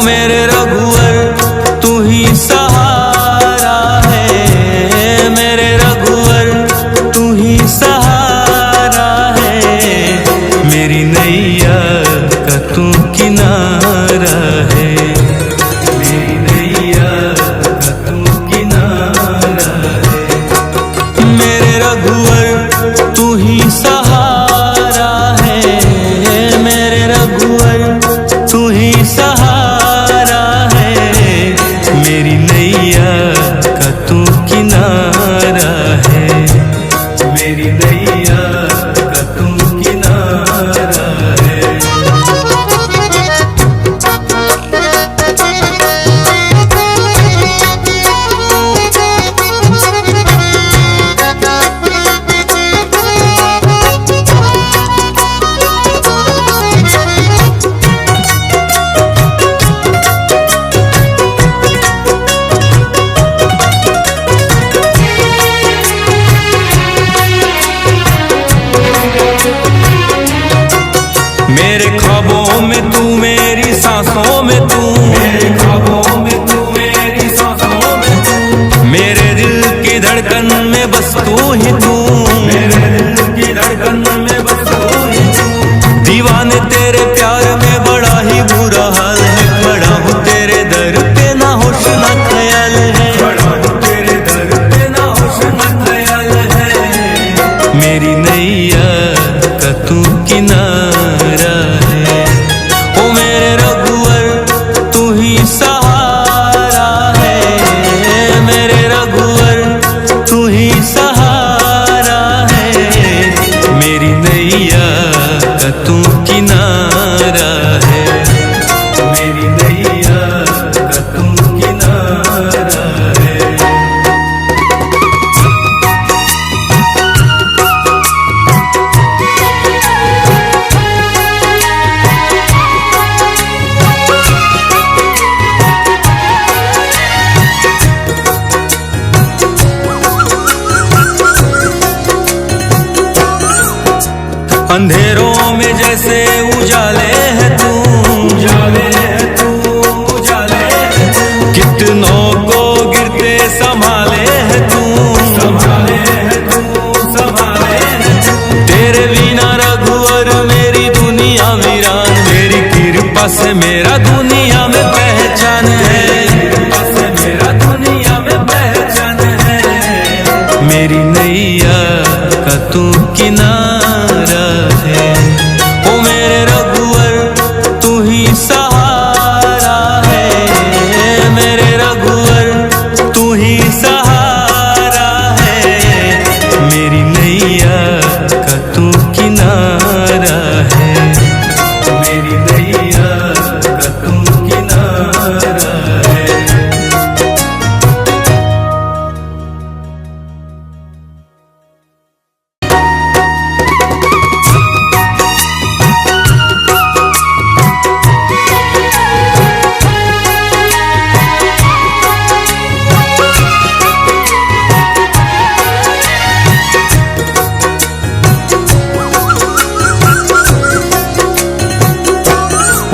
मेरे रघुवर तू ही सहारा है, मेरे रघुवर तू ही सहारा है, मेरी नैया का तू किनारा है, मेरी नैया का तू किनारा है। मेरे रघुवर तू ही सहारा है, मेरे रघुवर तू ही सहारा है, मेरी नैया का तू किनारा है, मेरी नैया का तू किनारा है। मेरे ख्वाबों में तू, मेरी सांसों में तू, मेरे ख्वाबों में तू, मेरी सांसों में तू, मेरे दिल की धड़कन में बस तू ही तू, मेरे दिल की धड़कन में बस तू ही तू। दीवाने तेरे प्यार में बड़ा ही बुरा हाल है, खड़ा हूँ तेरे दर पे ना होश ना ख्याल है, खड़ा हूँ तेरे दर पे ना होश ना ख्याल है, मेरी नैया का तू किनारा है। ओ मेरे रघुवर तू ही सहारा है, मेरे रघुवर तू ही सहारा है, मेरी नैया का तू किनारा है, मेरी नैया का तू किनारा है। अंधेरों में जैसे उजाले है तू, उजाले है तू, उजाले है तू, कितनों को गिरते संभाले है तू, संभाले है तू, संभाले है तू। तेरे बिना रघुवर मेरी दुनिया वीरान, मेरी कृपा से मेरा दुनिया में पहचान है, कृपा से मेरा दुनिया में पहचान है, मेरी नैया का तू किनारा है। ओ मेरे रघुवर तू ही सहारा है, मेरे रघुवर तू ही सहारा है, मेरी नैया का तू किनारा है, मेरी नैया का तू किनारा है।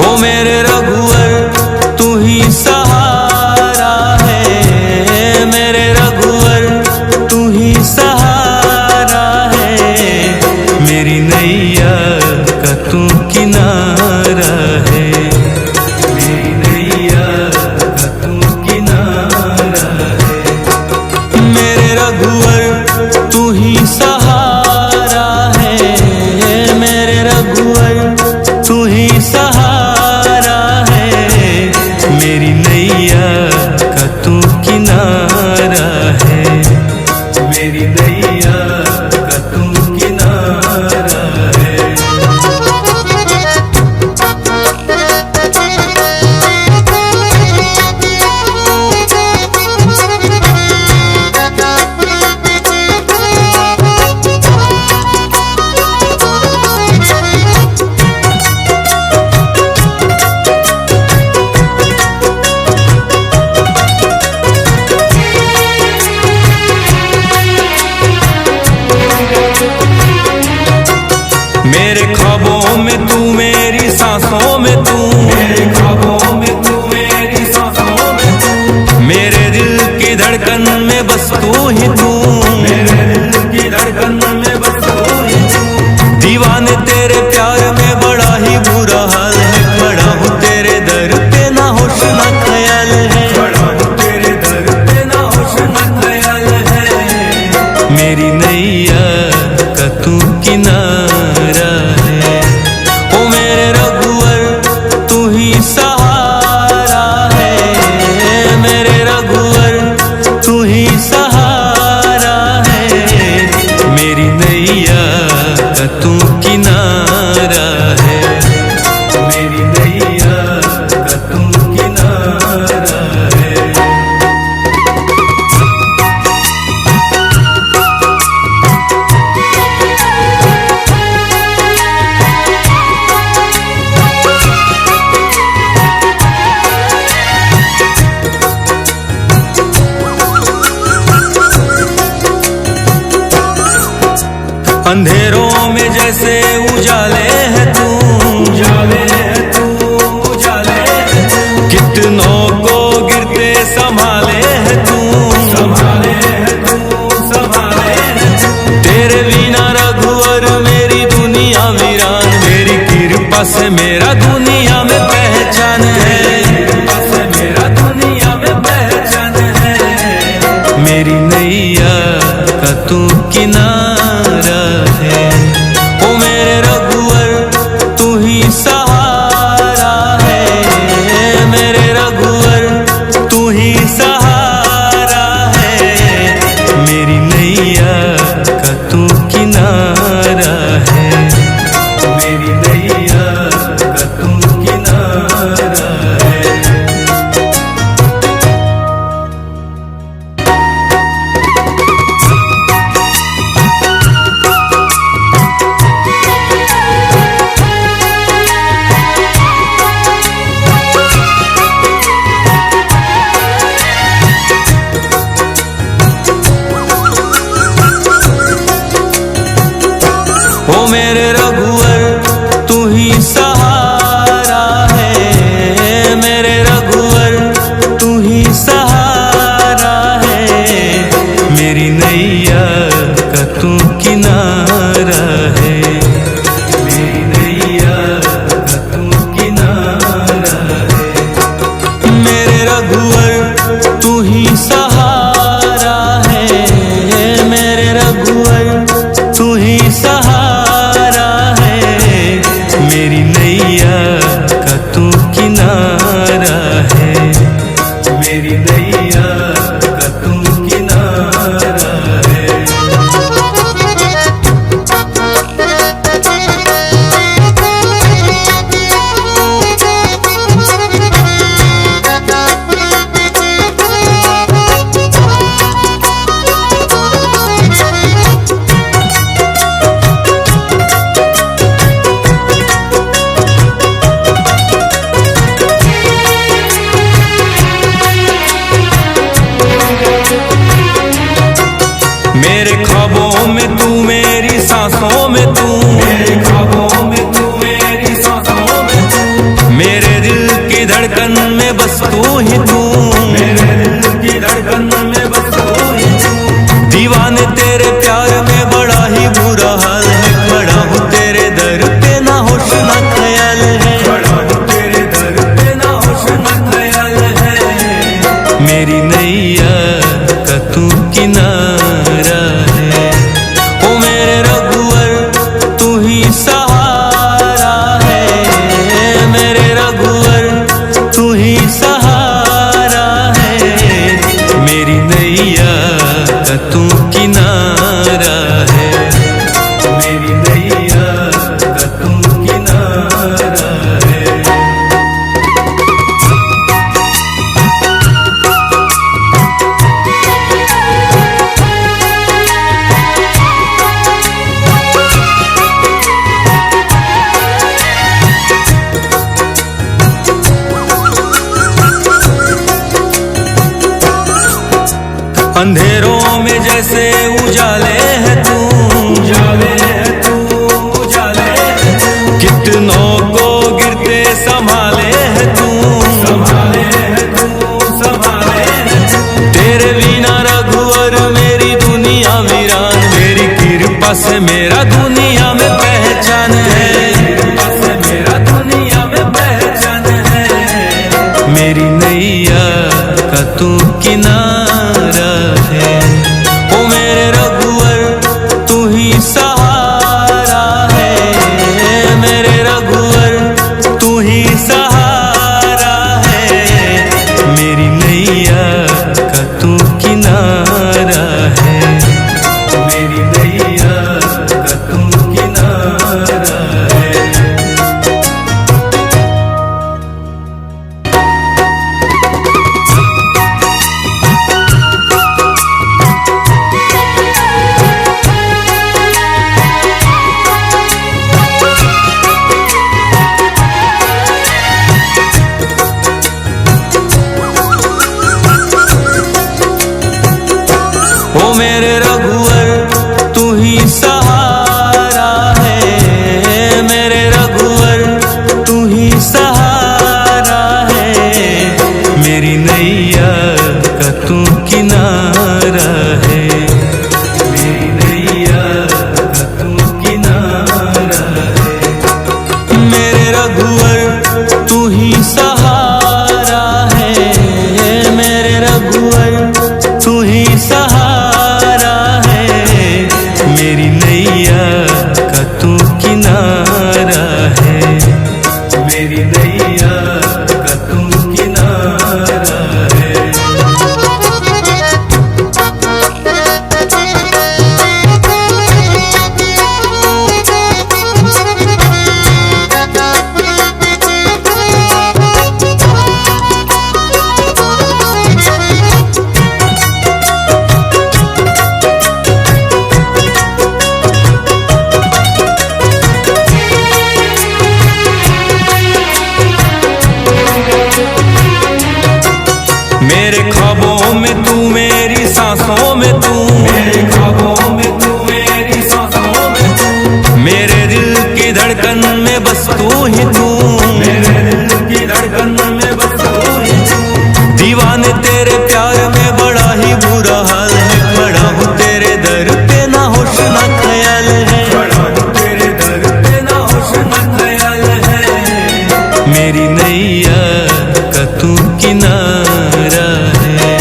ओ मेरे रघुवर तू ही सहारा है, मेरे रघुवर तू ही सहारा है, मेरी नैया का तू किनारा है, मेरी नैया का तू किनारा है। मेरे रघुवर तू ही सहारा है, मेरे रघुवर तू ही सहारा है, मेरी नैया का तू किनारा है, मेरी नैया का तू किनारा है। मेरे ख्वाबों में तू, मेरी सांसों में तू, मेरे ख्वाबों में तू, तू ही तू, मेरे दिल की धड़कन में बस तू ही तू। दीवाने तेरे प्यार में बड़ा ही बुरा हाल है, खड़ा हूँ तेरे दर पे ना होश ना ख्याल है, खड़ा हूँ तेरे दर पे ना होश ना ख्याल है। मेरी नैया का तू किनारा है, ओ मेरे रघुवर तू ही सहारा है, मेरे रघुवर तू ही सहारा है। मेरी नैया का तू किनारा है, मेरी नैया का तू किनारा है। अंधेरों में जैसे उजाले है तू, उजाले है तू, उजाले है तू। कितनों को गिरते संभाले है तू, संभाले है तू, संभाले है तू। तेरे बिना रघुवर मेरी दुनिया वीरान, मेरी कृपा से मेरा दुनिया में पहचान है, कृपा से मेरा दुनिया में पहचान है। मेरी नैया का तू किनारा है, ओ मेरे रघुवर तू ही सहारा है, मेरे रघुवर तू ही सहारा है। मेरी नैया का तू किनारा है, मेरी नैया का तू किनारा है। ओ मेरे रघुवर तू ही सहारा है, मेरे रघुवर तू ही सहारा है। मेरी नैया का तू किनारा है, मेरी नैया का तू किनारा है। मेरे रघुवर तू ही सहारा है, मेरे रघुवर तू ही सहारा है। मेरी नैया का तू किनारा है, मेरी नैया का तू किनारा है। मेरे ख्वाबों में तू, मेरी सांसों में तू, मेरे ख्वाबों में तू, मेरी सांसों में तू। मेरे दिल की धड़कन में बस तू ही तू, मेरे दिल की धड़कन में बस तू ही तू। दीवाने तेरे प्यार में बड़ा ही बुरा हाल है, खड़ा हूँ तेरे दर पे ना होश ना ख्याल है, खड़ा हूँ तेरे दर पे ना होश ना ख्याल है। मेरी नैया का तू किनारा है, ओ मेरे रघुवर तू ही सहारा है, मेरे रघुवर तू ही सहारा है। मेरी नैया का तू किनारा है, मेरी नैया का तू किनारा है। अंधेरों में जैसे उजाले है तू, उजाले है तू, उजाले है तू। कितनों को गिरते संभाले है तू, संभाले है तू, संभाले है तू। तेरे बिना रघुवर से मेरा दुनिया में पहचान है, कृपा से मेरा दुनिया में पहचान है। मेरी नैया का तू किनारा है, ओ मेरे रघुवर तू ही सहारा है, मेरे रघुवर तू ही सहारा है। मेरी नैया का तू किनारा है, मेरी नैया का तू किनारा है। ओ मेरे रघुवर तू ही सहारा है, मेरे रघुवर तू ही सहारा है। मेरी नैया का तू किनारा है, मेरी नैया का तू किनारा है। मेरे रघुवर तू ही सहारा है, मेरे रघुवर तू ही सहारा है। मेरी नैया का तू किनारा है, मेरी नैया का तू किनारा है। मेरे ख्वाबों में तू, मेरी सांसों में तू, मेरे ख्वाबों में तू, मेरी सांसों में तू, मेरे दिल की धड़कन में बस तू ही तू, मेरे दिल की धड़कन में बस तू ही तू। दीवाने तेरे प्यार में बड़ा ही बुरा हाल है, खड़ा हूँ तेरे दर पे ना होश ना ख्याल है, खड़ा हूँ तेरे दर पे ना होश ना ख्याल है। मेरी नैया का तू किनारा है,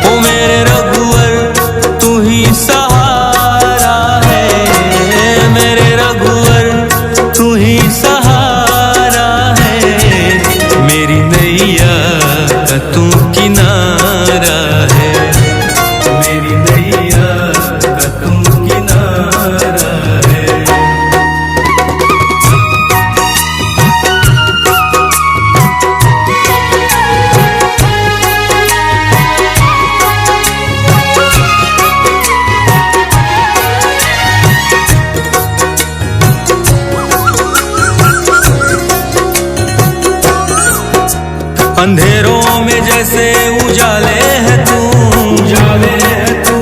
ओ मेरे रघुवर तू ही सहारा है, मेरे रघुवर तू ही सहारा है। मेरी नैया का तू किनारा है, मेरी नैया का तू किनारा है। अंधेरों में जैसे उजाले है तू, उजाले है तू,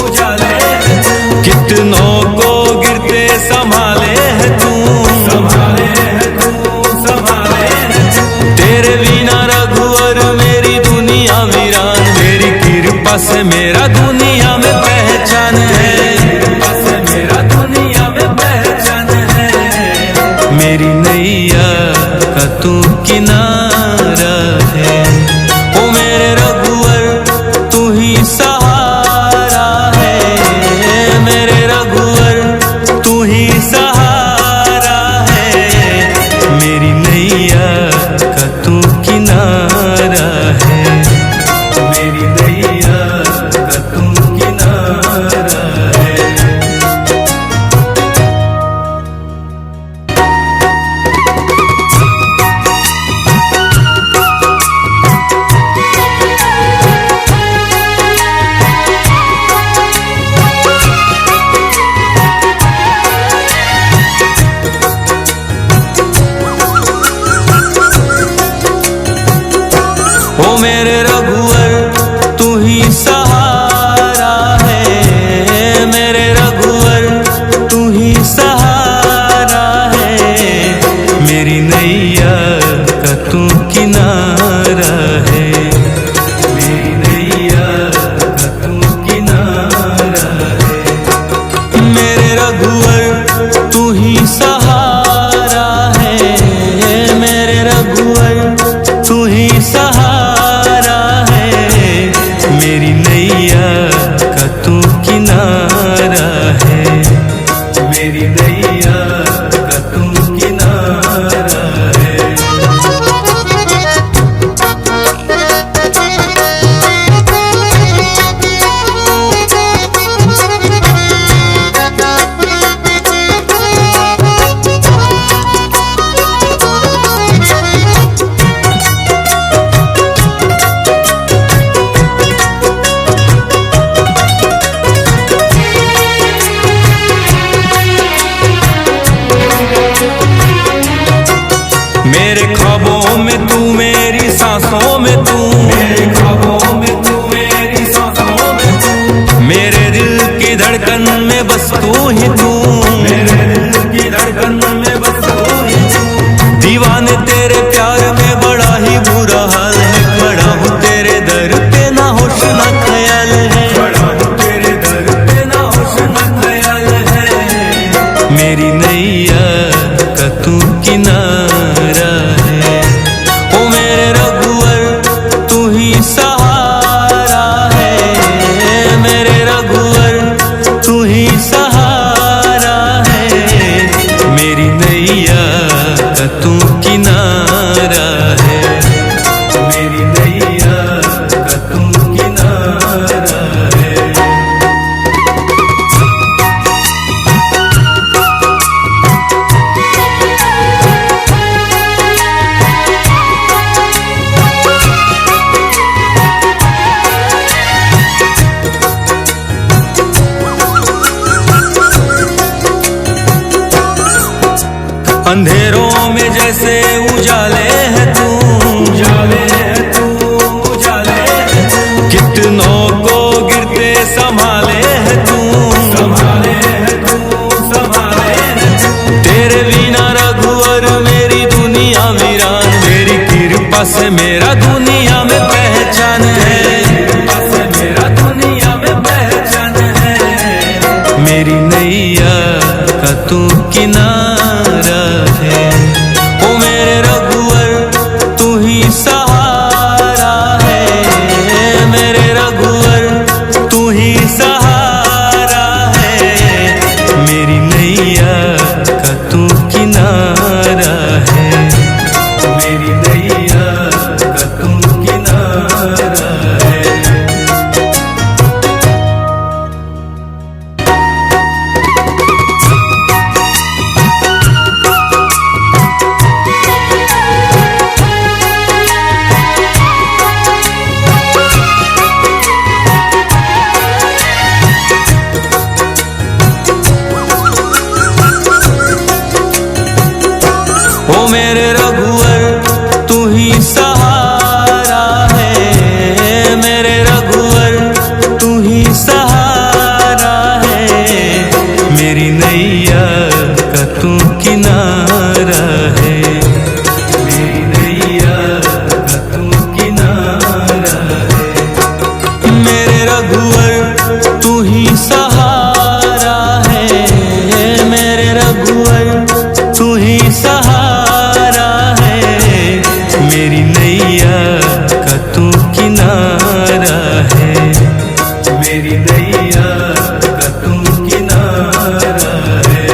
उजाले है तू। कितनों को गिरते संभाले है तू, संभाले है तू, संभाले है तू। तेरे बिना रघुवर मेरी दुनिया वीरान, मेरी कृपा से मेरा दुनिया में पहचान है, कृपा से मेरा दुनिया में पहचान है। मेरी नैया का तू किनारा है, ओ मेरे रघुवर तू ही सहारा है, मेरे रघुवर तू ही सहारा है। मेरी नैया का तू किनारा है, मेरी नैया का तू किनारा है। ओ मेरे रघुवर तू ही सहारा है, मेरे रघुवर तू ही सहारा है। मेरी नैया का तू किनारा है, मेरी नैया का तू किनारा है। मेरे रघु ख्वाबों में तू मेरी सांसों में तू, मेरे ख्वाबों में तू मेरी सांसों में तू, मेरे दिल की धड़कन में बस तू ही तू, मेरे दिल की धड़कन में बस तू ही तू। दीवाने तेरे प्यार में बड़ा ही बुरा हाल है, खड़ा हूँ तेरे दर पे ना होश ना ख्याल है, खड़ा हूँ तेरे दर पे ना होश ना ख्याल है। मेरी नैया का तू किनारा है, ओ मेरे रघुवर तू ही सहारा है, मेरे रघुवर तू ही सहारा है। मेरी नैया का तू किनारा है, मेरी नैया का तू किनारा है। अंधेरों में जैसे उजाले है तू, उजाले है तू, उजाले है तू, कितनों को गिरते संभाले है तू, संभाले है तू, संभाले है तू। तेरे बिना रघुवर मेरी दुनिया वीरान, मेरी कृपा से मेरा दुनिया में पहचान है, कृपा से मेरा दुनिया में पहचान है। मेरी नैया का तू किनारा है, ओ मेरे रघुवर तू ही सहारा है, मेरे रघुवर तू ही सहारा है। मेरी नैया का तू किनारा है, मेरी नैया का तू किनारा है। ओ मेरे रघुवर तू ही सहारा है, मेरे रघुवर तू ही सहारा है। मेरी नैया का तू किनारा है, मेरी नैया का तू किनारा है। मेरे रघुवर तू ही सहारा है, मेरे रघुवर तू ही सहारा है। मेरी नैया का तू किनारा है, मेरी नैया का तू किनारा है।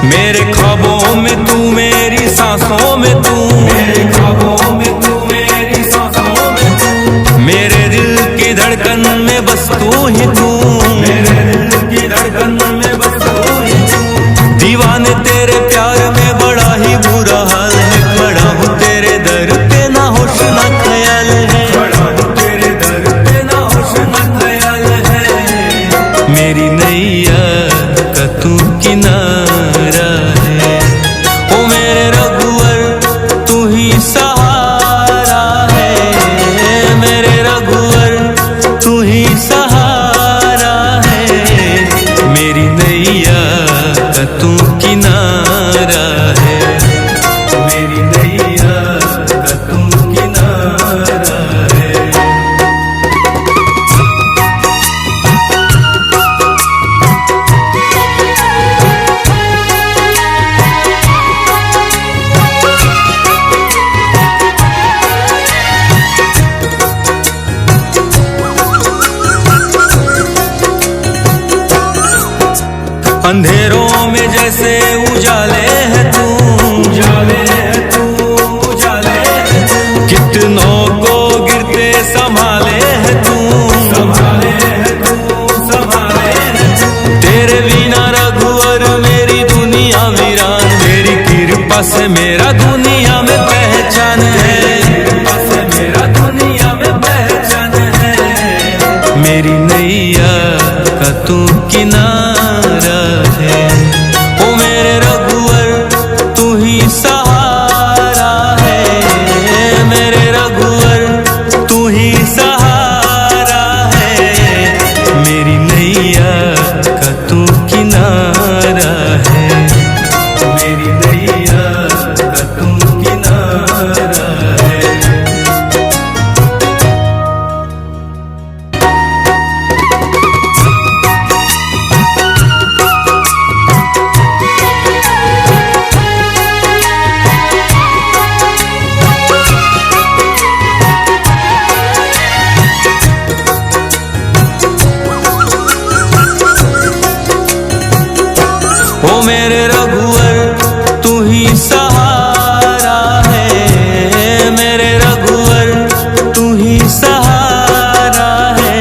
मेरे ख्वाबों में तू मेरी सांसों में तू, मेरे ख्वाबों में तू मेरी सांसों में तू, मेरे दिल की धड़कन में बस तू ही तू, मेरे दिल की धड़कन में बस तू ही तू। दीवाने तेरे प्यार में बड़ा ही बुरा हाल है, खड़ा हूँ तेरे दर पे ना होश ना ख्याल है, खड़ा हूँ तेरे दर पे ना होश ना ख्याल है। मेरी नैया का तू किनारा है, ओ मेरे रघुवर तू ही सहारा है, मेरे रघुवर तू ही सहारा है। मेरी नैया का तू किनारा है, मेरी नैया का तू किनारा है। अंधेरों में जैसे उजाले है तू, उजाले है तू, उजाले है तू, दुनिया में पहचान है, कृपा से मेरा दुनिया में पहचान है। मेरी नैया का तू किनारा है, ओ मेरे रघुवर तू ही सहारा है, मेरे रघुवर तू ही सहारा है। मेरी नैया का तू किनारा है, मेरी नैया का तू किनारा है। ओ मेरे रघुवर तू ही सहारा है, मेरे रघुवर तू ही सहारा है।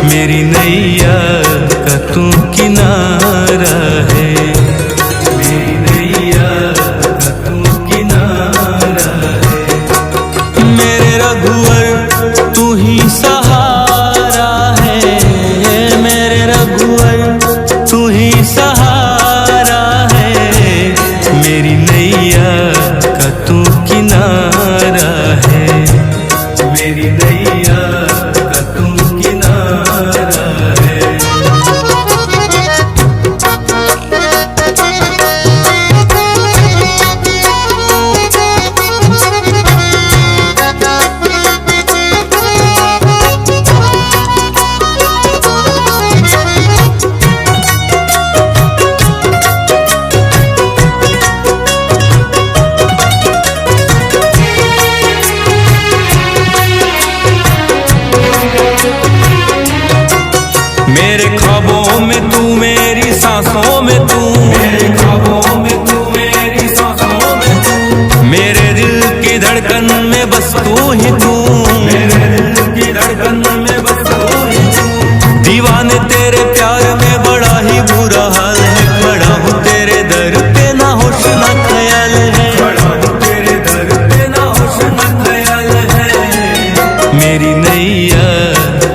मेरी नैया का तू किनारा है, मेरी नैया का तू किनारा है। मेरे रघुवर तू ही सहारा है, मेरे रघुवर तू ही सहारा है। मेरी नैया का तू किनारा है, मेरी नैया का तू किनारा है। मेरे ख्वाबों में तू, मेरी सांसों में तू, मेरे ख्वाबों में तू, मेरी सांसों में तू, मेरे दिल की धड़कन में बस तू ही तू, मेरे दिल की धड़कन में बस तू ही तू। दीवाने तेरे प्यार में बड़ा ही बुरा हाल है, खड़ा हूँ तेरे दर पे ना होश ना ख्याल है, खड़ा हूँ तेरे दर पे ना होश ना ख्याल है। मेरी नैया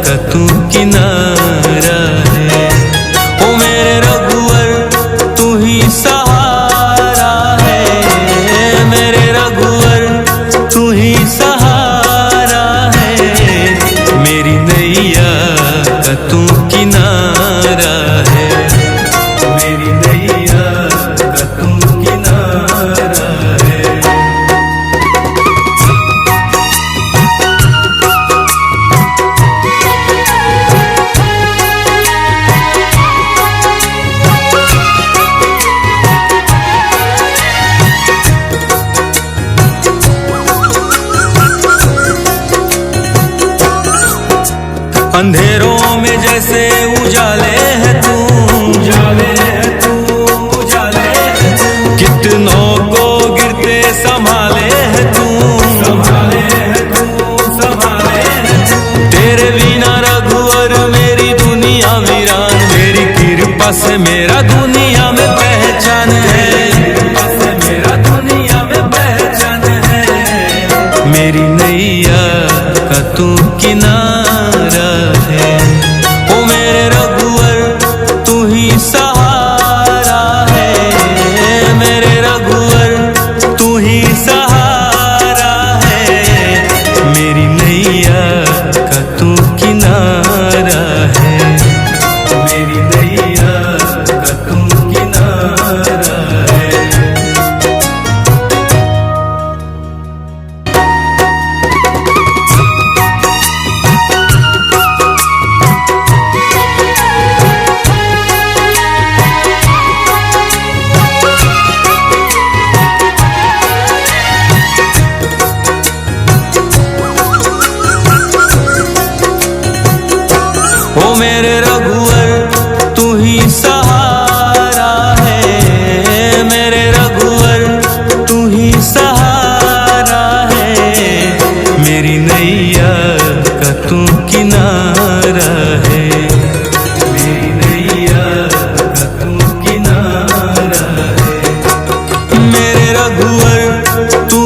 का तू किनारा है, ओ मेरे रघुवर तू ही सहारा है, मेरे रघुवर तू ही सहारा है। मेरी नैया का तू किनारा है, मेरी नैया का तू किनारा है। अंधेरों में जैसे उजाले है तू, उजाले है तू, उजाले है तू। कितनों को गिरते संभाले है तू, संभाले है तू, संभाले है तू। तेरे बिना रघुवर मेरी दुनिया वीरान, मेरी कृपा से मेरा दुनिया में पहचान है, कृपा से मेरा दुनिया में पहचान है। मेरी नैया का तू किनारा है, ओ मेरे रघुवर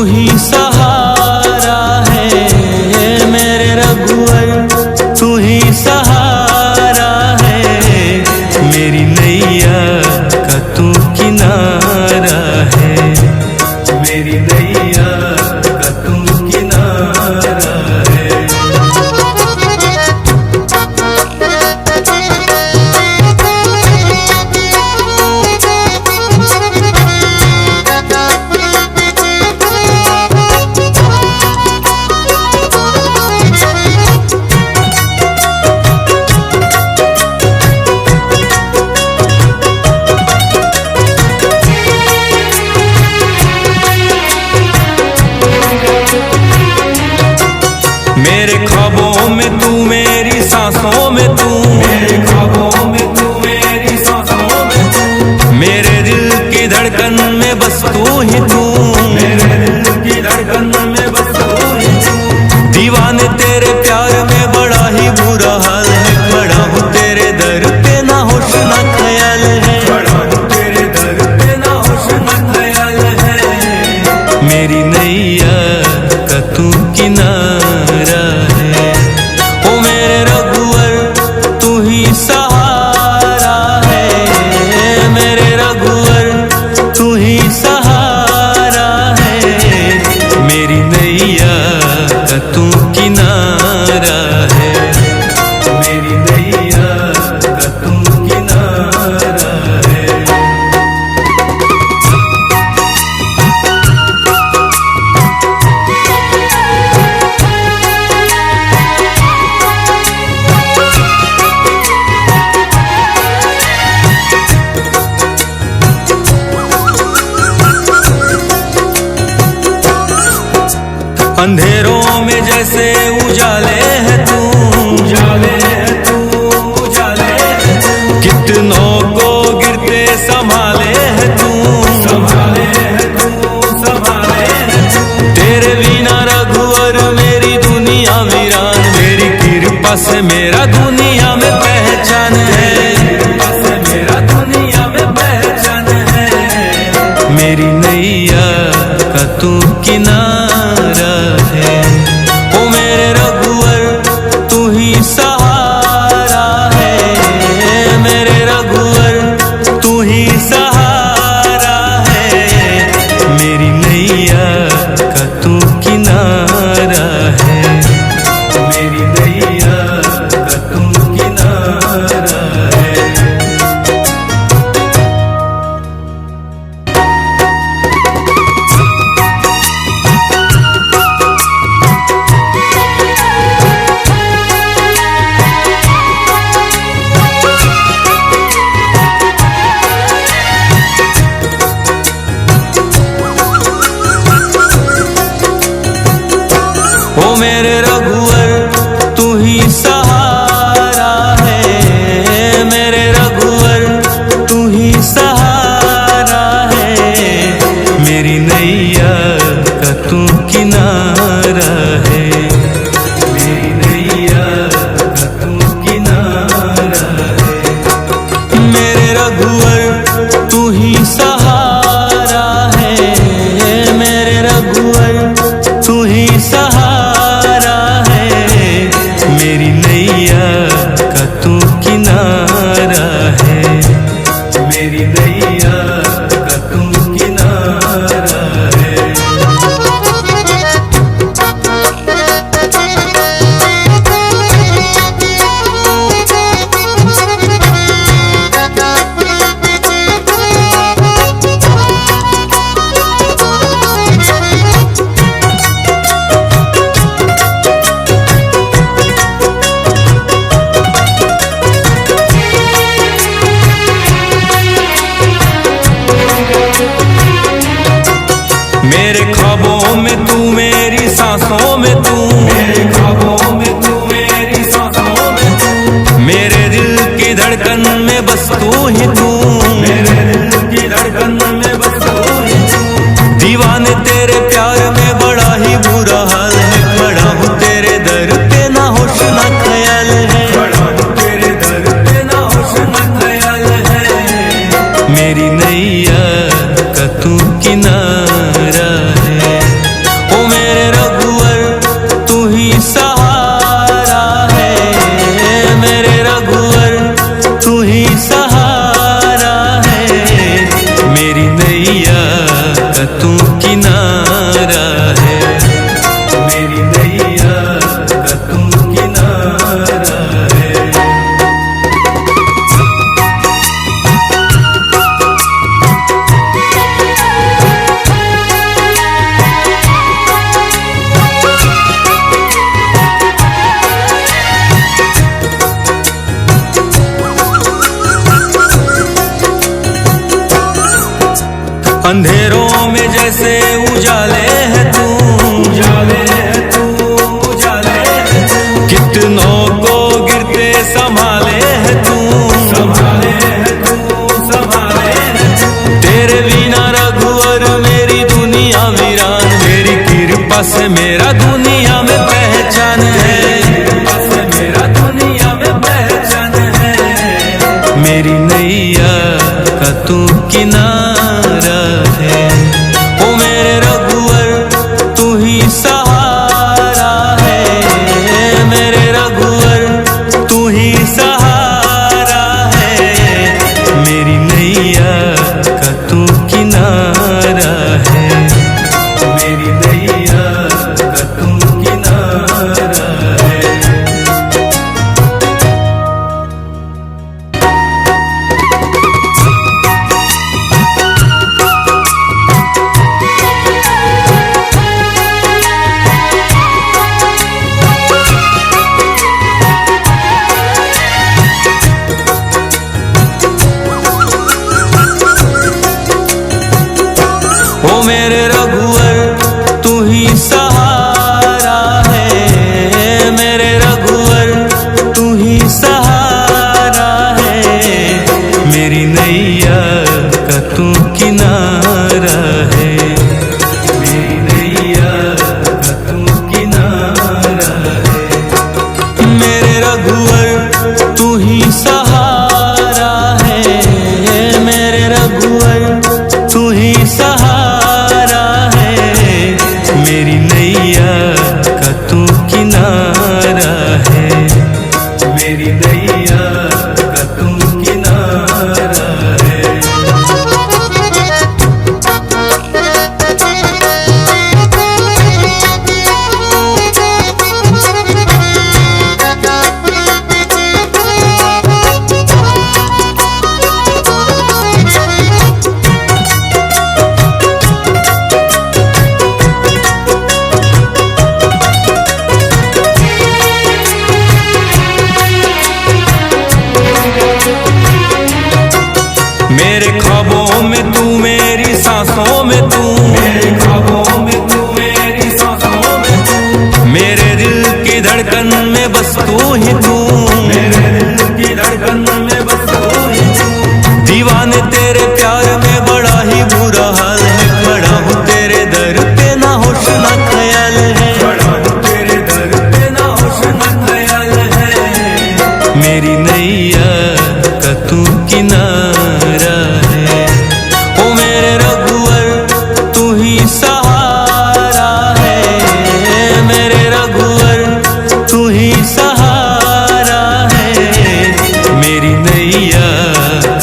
तू ही सहारा है, मेरे रघुवर तू ही सहारा है, मेरी नैया का तू किनारा है, मेरी नैया का तू किनारा है। मेरे ख्वाबों में तू, मेरी सांसों में तू, मेरे ख्वाबों में तू, मेरी सांसों में तू, मेरे दिल की धड़कन में बस तू ही तू, मेरे दिल की धड़कन में बस तू ही तू। दीवाने तेरे प्यार में बड़ा ही बुरा हाल है, खड़ा हूँ तेरे दर पे ना होश ना ख्याल है, खड़ा हूँ तेरे दर पे ना होश ना ख्याल है, मेरी नैया का तू किनारा है, ओ मेरे रघुवर तू ही सहारा है, मेरे रघुवर तू ही सहारा है, मेरी नैया का तू किनारा है, मेरी नैया का तू किनारा है। अंधेरों में जैसे उजाले है तू, उजाले है तू, उजाले है तू, कितनों को गिरते संभाले है तू, संभाले है तू, संभाले है तू। तेरे बिना रघुवर मेरी दुनिया वीरान, मेरी कृपा से मेरा दुनिया में पहचान है, कृपा से मेरा दुनिया में पहचान है, मेरी नैया का तू किनारा है, ओ मेरे रघुवर तू ही सहारा है, मेरे रघुवर तू ही सहारा है, मेरी नैया का तू किनारा है, मेरी नैया का तू किनारा है। ओ मेरे रघुवर तू ही सहारा है, मेरे रघुवर तू ही सहारा है, मेरी नैया का तू किनारा है, मेरी नैया का तू किनारा है, मेरे रघुवर तू ही सहारा है, मेरे रघुवर तू ही सहारा है, मेरी नैया का तू किनारा है, मेरी नैया का तू किनारा है। मेरे ख्वाबों में तू, मेरी सांसों में तू, मेरे ख्वाबों में तू, मेरी सांसों में तू, मेरे दिल की धड़कन में बस तू ही तू, मेरे दिल की धड़कन में बस तू ही तू। दीवाने तेरे प्यार में बड़ा ही बुरा हाल है, खड़ा हूँ तेरे दर पे ना होश ना ख्याल है, खड़ा हूँ तेरे दर पे ना होश ना ख्याल है, मेरी नैया का तू किनारा है, जैसे उजाले है तू, उजाले है तू, उजाले है तू। कितनों को गिरते संभाले है तू, संभाले है तू, संभाले है तू। तेरे बिना रघुवर मेरी दुनिया वीरान, मेरी कृपा से मेरा दुनिया में पहचान है, कृपा से मेरा दुनिया में पहचान है। मेरी नैया का तू किनारा है, ओ मेरे रघुवर तू ही सहारा है, मेरे रघुवर तू ही सहारा है। मेरी नैया का तू किनारा है, मेरी नैया का तू किनारा है। ओ मेरे रघुवर तू ही सहारा है, मेरे रघुवर तू ही सहारा है। मेरी नैया का तू किनारा है, मेरी नैया का तू किनारा है। मेरे रघुवर तू ही सहारा है, मेरे रघुवर तू ही सहारा है। मेरी नैया का तू किनारा है, मेरी नैया का तू किनारा है। मेरे ख्वाबों में तू, मेरी सांसों में तू, मेरे ख्वाबों में तू, मेरी सांसों में तू। मेरे दिल की धड़कन में बस तू ही तू, मेरे दिल की धड़कन में बस तू ही तू। दीवाने तेरे प्यार में बड़ा ही बुरा हाल है, खड़ा हूँ तेरे दर पे ना होश ना ख्याल है, खड़ा हूँ तेरे दर पे ना होश ना ख्याल है। मेरी नैया का तू किनारा है, ओ मेरे रघुवर तू ही सहारा है, मेरे रघुवर तू ही सहारा है। मेरी नैया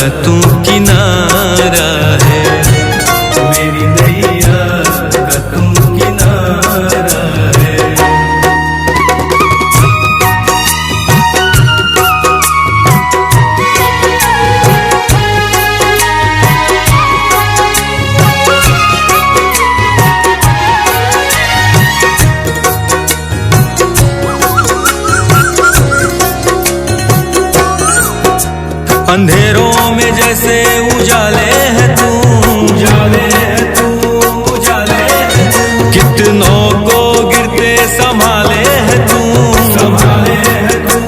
का तू किनारा है, मेरी नैया का तू किनारा है। अंधेरों में जैसे उजाले है तू, उजाले है तू, उजाले है तू। कितनों को गिरते संभाले है तू, संभाले है तू,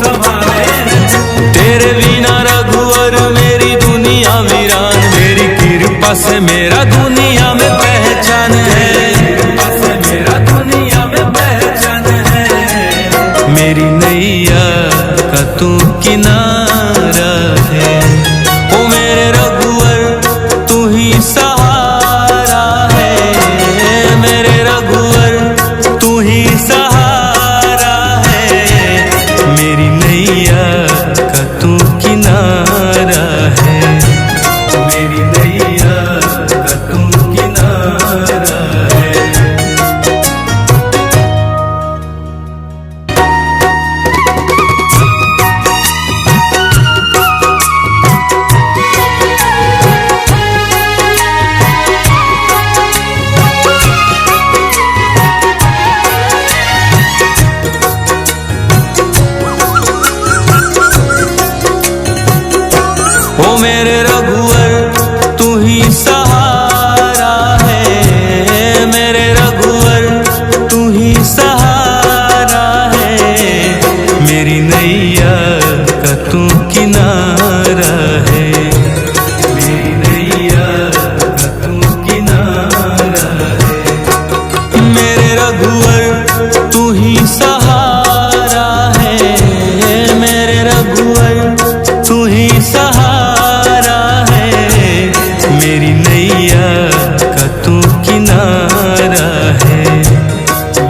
संभाले है तू। तेरे बिना रघुवर मेरी दुनिया वीरान, मेरी कृपा से मेरा दुनिया में पहचान है, कृपा से मेरा दुनिया में पहचान है। मेरी नैया का तू किनारा है, ओ मेरे रघुवर तू ही सहारा है, मेरे रघुवर तू ही सहारा है। मेरी नैया का तू किनारा है, मेरी नैया का तू किनारा है। मेरे रघुवर तू ही सहारा है, मेरे रघुवर तू ही सहारा है, मेरी नैया का तू किनारा है,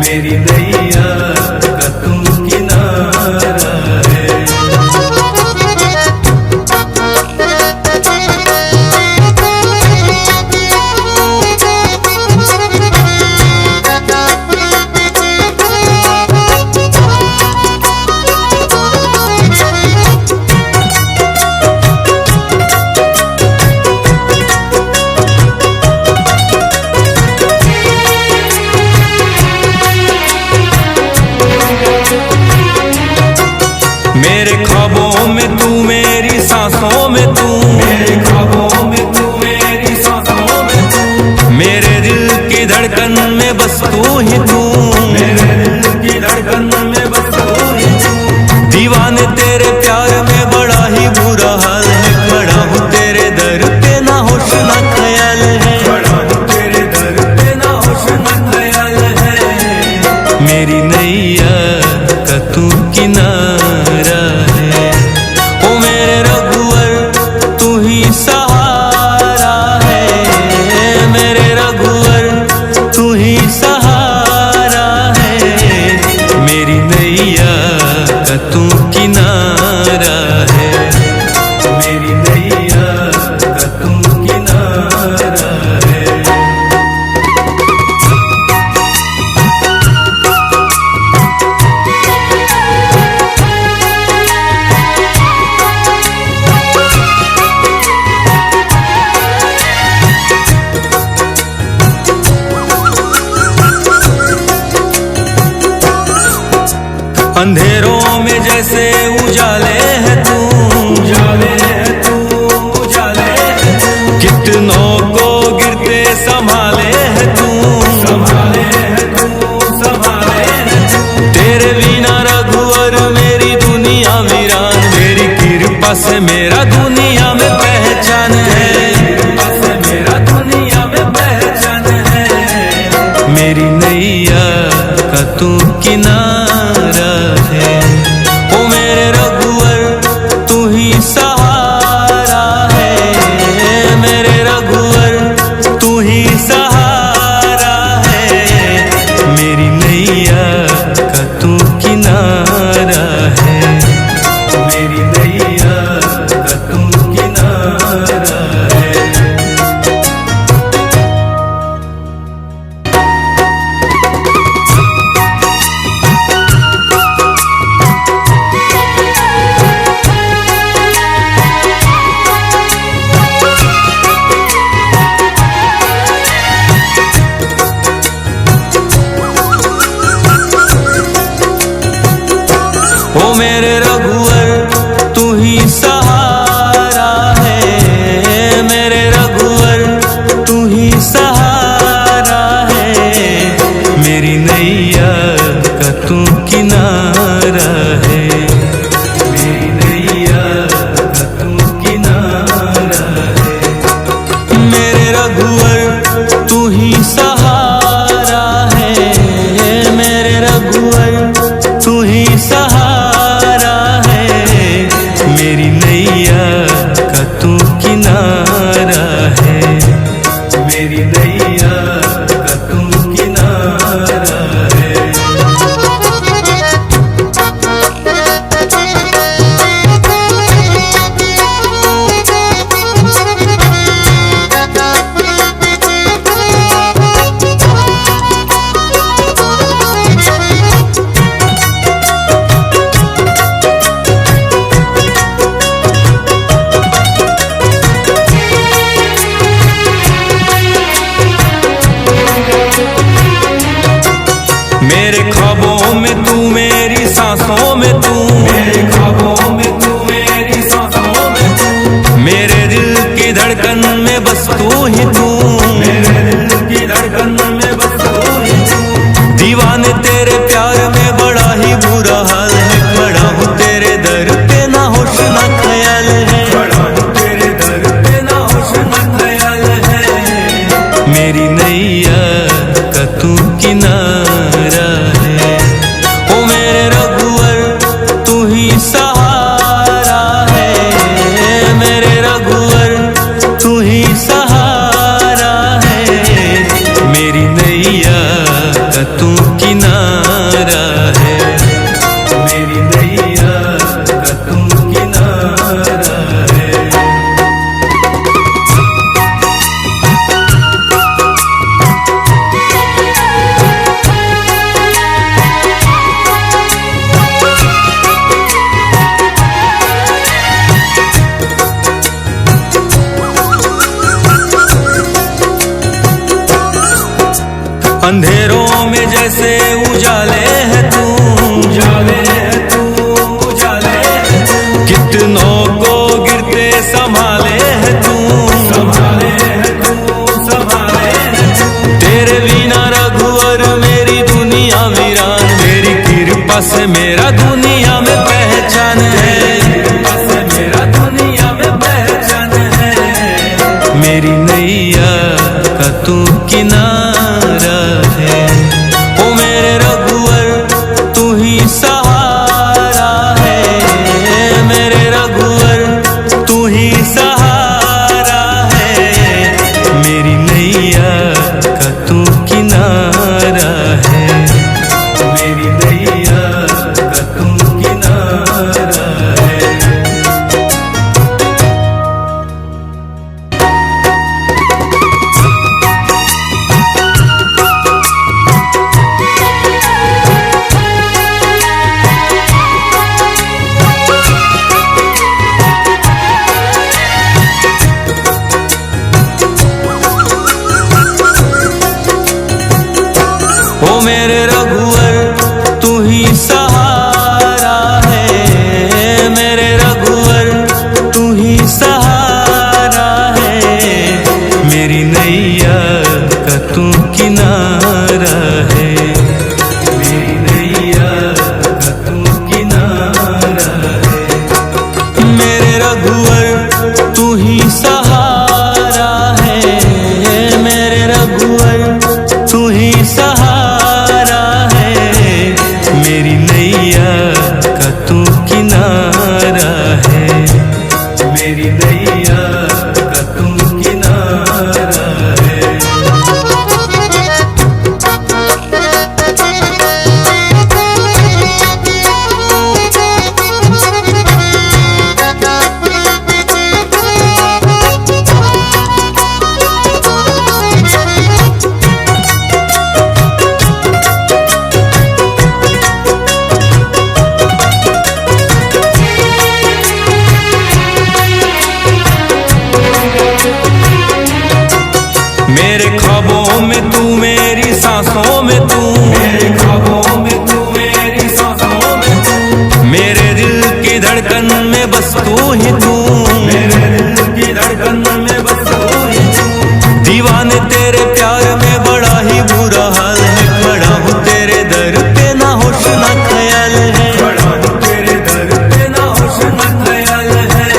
मेरी नैया का तू किनारा है। मेरे ख्वाबों में तू, मेरी सांसों में तू, मेरे ख्वाबों में तू, मेरी सांसों में तू, मेरे दिल की धड़कन में बस तू ही तू, मेरे दिल की धड़कन में बस तू ही तू। दीवाने तेरे प्यार में बड़ा ही बुरा हाल है, खड़ा हूँ तेरे दर पे ना होश ना ख्याल है, खड़ा हूँ तेरे दर पे ना होश ना ख्याल है, मेरी नैया का तू किनारा है, ओ मेरे रघुवर तू ही सहारा है, मेरे रघुवर तू ही सहारा है, मेरी नैया का तू किनारा है, मेरी नैया का तू किनारा है। अंधेरों में जैसे उजाले है तू, उजाले है तू, उजाले है तू, कितनों को गिरते संभाले है तू, संभाले है तू, संभाले है तू। तेरे बिना रघुवर मेरी दुनिया वीरान, मेरी कृपा से मेरा दुनिया में पहचान है, कृपा से मेरा दुनिया में पहचान है, मेरी नैया का तू किनारा है, ओ मेरे रघुवर तू ही सहारा है, मेरे रघुवर तू ही सहारा है, मेरी नैया का तू किनारा है, मेरी नैया का तू किनारा है। ओ मेरे रघुवर तू ही सहारा है, मेरे रघुवर तू ही सहारा है, मेरी नैया का तू किनारा है, मेरी नैया का तू किनारा है, मेरे रघुवर तू ही सहारा है, मेरे रघुवर तू ही सहारा है, मेरी नैया का तू किनारा है, मेरी नैया का तू किनारा है। मेरे ख्वाबों में तू, मेरी सांसों में तू, मेरे ख्वाबों में तू, मेरी सांसों में तू, मेरे दिल की धड़कन में बस तू ही तू, मेरे दिल की धड़कन में बस तू ही तू। दीवाने तेरे प्यार में बड़ा ही बुरा हाल है, खड़ा हूँ तेरे दर पे ना होश ना ख्याल है, खड़ा हूँ तेरे दर पे ना होश ना ख्याल है, मेरी नैया का तू किनारा है। ओ मेरे रघुवर तू ही सहारा है, मेरे रघुवर तू ही सहारा है, मेरी नैया का तू किनारा है, मेरी नैया का तू किनारा है। अंधेरों में जैसे उजाले है तू, उजाले है तू, उजाले है तू, कितनों को गिरते संभाले है तू, संभाले है तू, संभाले है तू। तेरे बिना रघुवर मेरी दुनिया वीरान, मेरी कृपा से मेरा दुनिया में पहचान है, कृपा से मेरा दुनिया में पहचान है, मेरी नैया का तू किनारा है। ओ मेरे रघुवर तू ही सहारा है, मेरे रघुवर तू ही सहारा है, मेरी नैया का तू किनारा है, मेरी नैया का तू किनारा है। ओ मेरे रघुवर तू ही सहारा है, मेरे रघुवर तू ही सहारा है, मेरी नैया का तू किनारा है, मेरी नैया का तू किनारा है। मेरे रघुवर तू ही सहारा है, मेरे रघुवर तू ही सहारा है, मेरी नैया का तू किनारा है, मेरी नैया का तू किनारा है। मेरे ख्वाबों में तू, मेरी सांसों में तू, मेरे ख्वाबों में तू, मेरी सांसों में तू, मेरे दिल की धड़कन में बस तू ही तू, मेरे दिल की धड़कन में बस तू ही तू। दीवाने तेरे प्यार में बड़ा ही बुरा हाल है, खड़ा हूँ तेरे दर पे ना होश ना ख्याल है, खड़ा हूँ तेरे दर पे ना होश ना ख्याल है,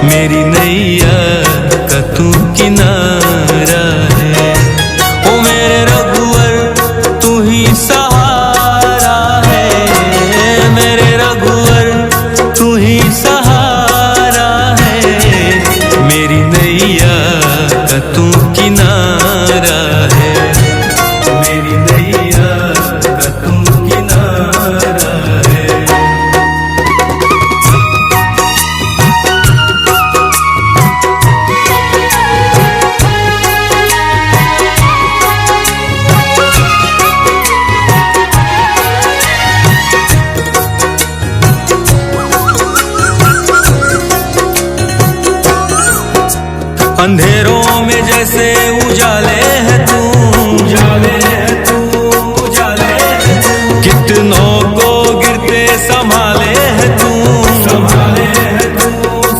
मेरी नैया का तू किनारा है। ओ मेरे रघुवर तू ही सहारा है, मेरे रघुवर तू ही सहारा है, मेरी नैया का तू किनारा है, मेरी नैया का तू किनारा है। अंधेरों में जैसे उजाले है तू, उजाले है तू, उजाले है तू, कितनों को गिरते संभाले है तू, संभाले है तू,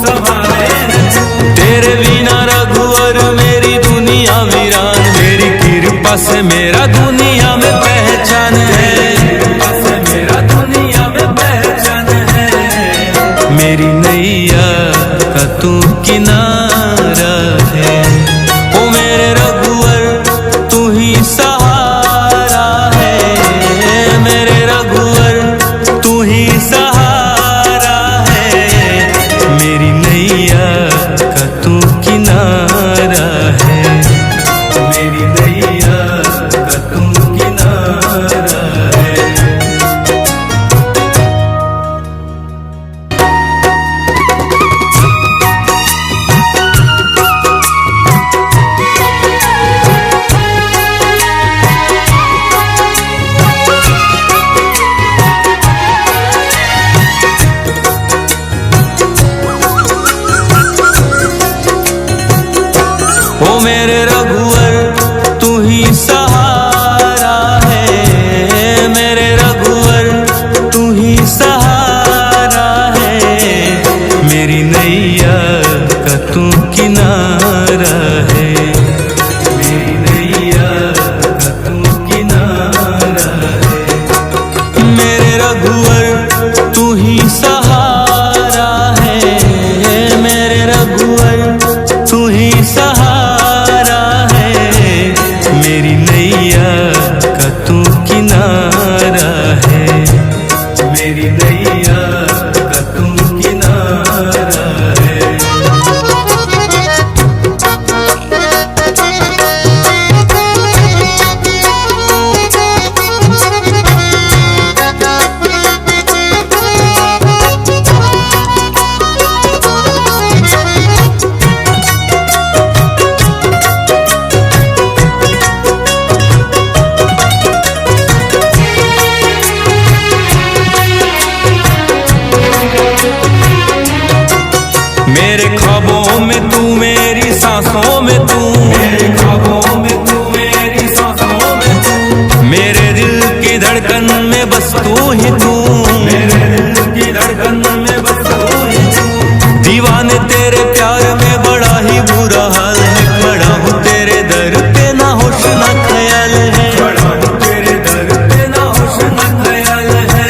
संभाले है तू। तेरे बिना रघुवर मेरी दुनिया वीरान, मेरी कृपा से मेरा दुनिया में पहचान है, कृपा से मेरा दुनिया में पहचान है, मेरी नैया का तू किनारा है। ओ मेरे रघुवर तू ही सहारा बस तू ही तू, मेरे दिल की धड़कन में बस तू ही तू। दीवाने तेरे प्यार में बड़ा ही बुरा हाल है, खड़ा हूँ तेरे दर पे ना होश ना ख्याल है, खड़ा हूँ तेरे दर पे ना होश ना ख्याल है।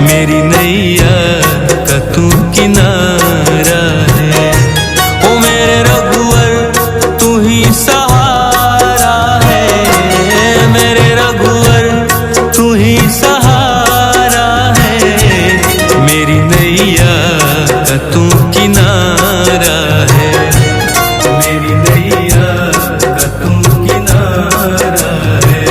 मेरी नैया का तू किनारा है, ओ मेरे रघुवर तू ही सहारा है, मेरे रघुवर तू ही सहारा है। मेरी नैया का तू किनारा है, मेरी नैया का तू किनारा है।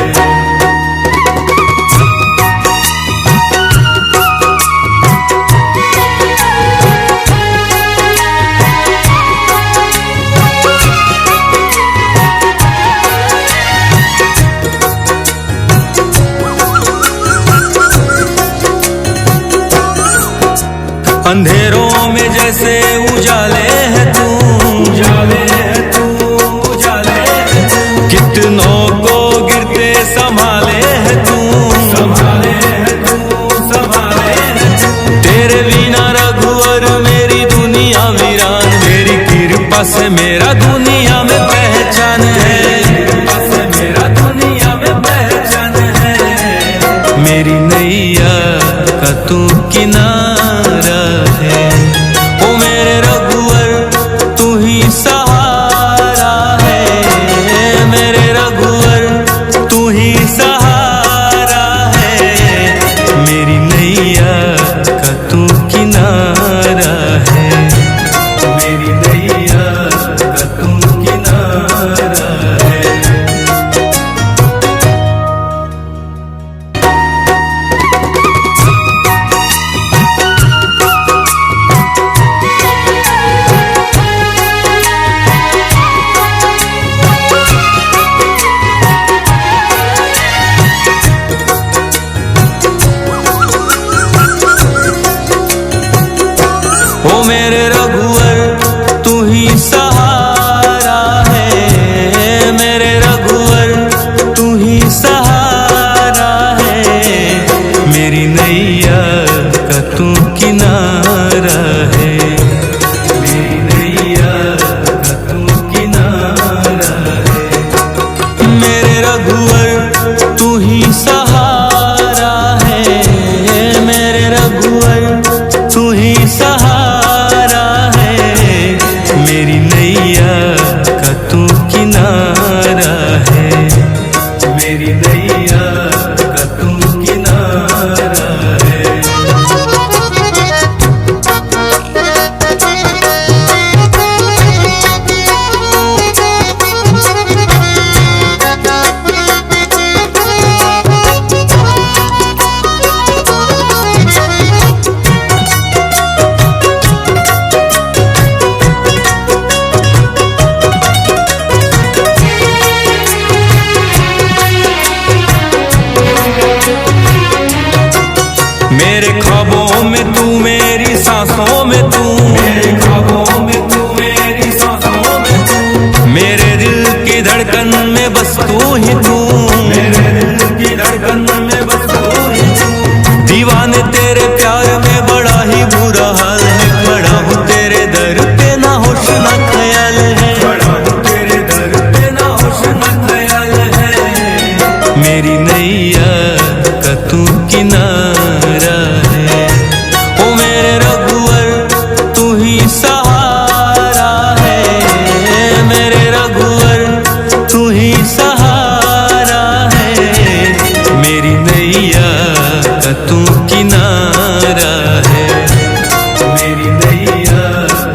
अंधेरों में जैसे उजाले है तू, उजाले है तू, उजाले है तू। कितनों को गिरते संभाले है तू, संभाले है तू, संभाले है तू। तेरे बिना रघुवर मेरी दुनिया वीरान, मेरी कृपा से मेरा दुनिया में पहचान है, कृपा से मेरा दुनिया में पहचान है। मेरी नैया का तू किनारा है, ओ मेरे रघुवर तू ही सहारा है, मेरे रघुवर तू ही सहारा है। मेरी नैया का तू किनारा है, मेरी नैया का तू किनारा है। ओ मेरे रघुवर तू ही सहारा है, मेरे रघुवर तू ही सहारा है। मेरी नैया का तू किनारा है, मेरी नैया का तू किनारा है। मेरे रघुवर तू ही सहारा है, मेरे रघुवर तू ही सहारा है। मेरी नैया का तू किनारा है, मेरी नैया का तू किनारा है। मेरे ख्वाबों में तू, मेरी सांसों में तू, मेरे ख्वाबों में तू, मेरी सांसों में तू। मेरे दिल की धड़कन में बस तू ही तू, मेरे दिल की धड़कन में बस तू ही तू। दीवाने तेरे प्यार में बड़ा ही बुरा हाल है, खड़ा हूँ तेरे दर पे ना होश ना ख्याल है, खड़ा हूँ तेरे दर पे ना होश ना ख्याल है। मेरी नैया का तू किनारा है, ओ मेरे रघुवर तू ही सहारा है, मेरे रघुवर तू ही सहारा है। मेरी नैया का तू किनारा है, मेरी नैया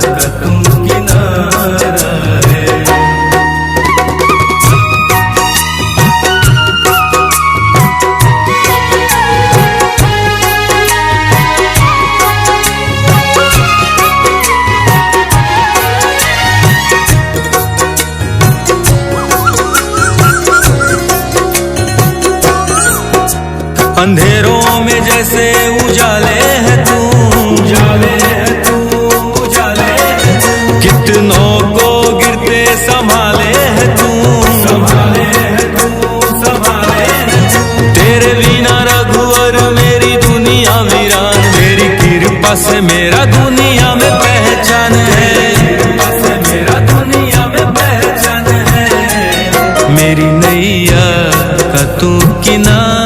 का तू किनारा है। अंधेरों में जैसे उजाले है तू, उजाले है तू, उजाले है तू। कितनों को गिरते संभाले है तू, संभाले है तू, संभाले है तू। तेरे बिना रघुवर ना